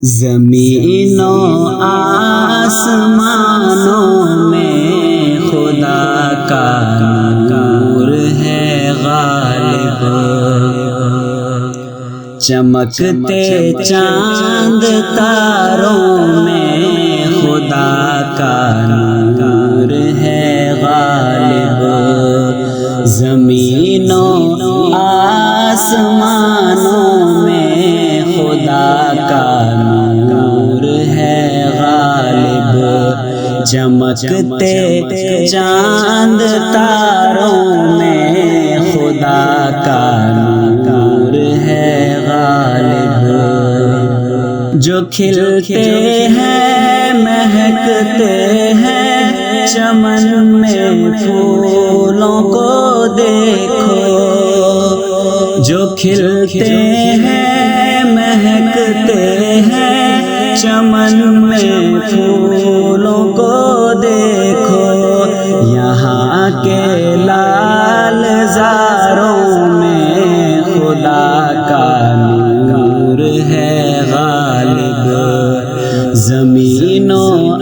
زمین و آسمانوں میں خدا کا نور ہے غالب، چمکتے چاند تاروں میں خدا کا نور ہے غالب، زمین و آسمانوں میں خدا کا نور ہے غالب، چمکتے چاند تاروں میں خدا کا نور ہے غالب، جو کھلتے ہیں مہکتے ہیں چمن میں پھولوں کو دیکھو، جو کھلتے ہیں مہکتے ہیں چمن میں پھولوں کو دیکھو، یہاں کے لال زاروں میں خدا کا نور ہے غالب، زمین و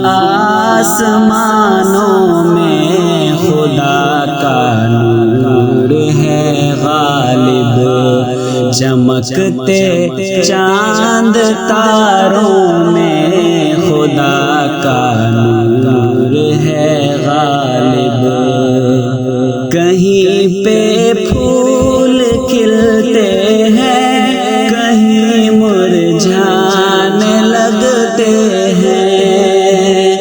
آسمانوں میں خدا کا نور ہے غالب، چمکتے چاند تاروں میں خدا کا نور ہے غالب، کہیں پہ پھول کھلتے ہیں کہیں مرجھانے لگتے ہیں،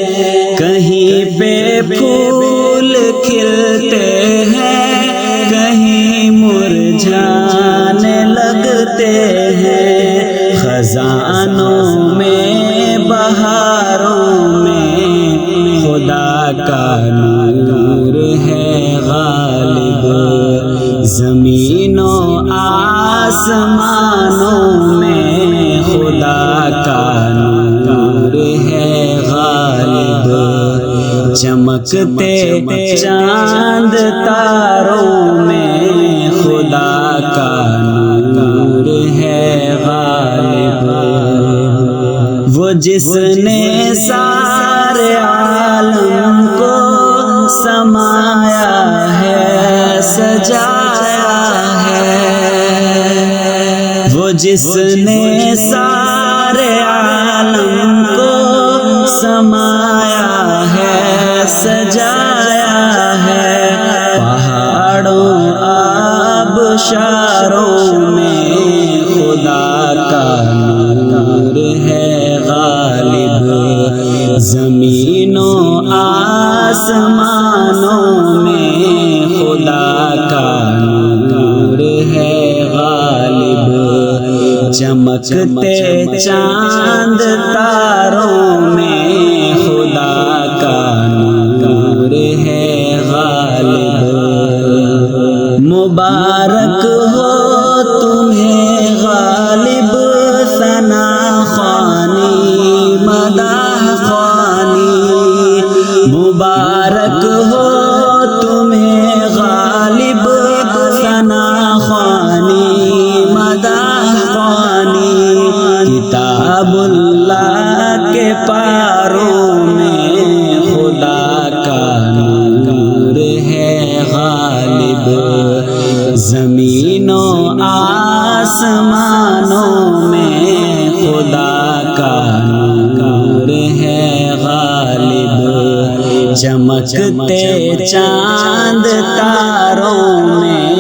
کہیں پہ پھول کھلتے ہیں کہیں مرجھانے لگتے ہیں، خزانوں میں بہاروں میں خدا کا نور ہے غالب، زمین و آسمانوں میں خدا کا نور ہے غالب، چمکتے چاند تاروں میں خدا کا نور ہے غالب، وہ جس نے سارے عالم کو سمایا ہے سجایا ہے، وہ جس نے سارے عالم کو سمایا ہے سجایا ہے، پہاڑوں آبشاروں میں خدا کا نور ہے غالب، زمین و آسمانوں میں خدا کا نور ہے غالب، چمکتے چاند تاروں میں خدا کا نور ہے غالب، مبارک ہو تمہیں غالب ثنا خوانی مدح خوانی، مبارک ہو تمہیں غالب ثنا خوانی مدح خوانی، کتاب اللہ کے پاروں میں خدا کا نور ہے غالب، زمین و آسمانوں میں خدا کا نور ہے غالب، چمکتے چاند تاروں میں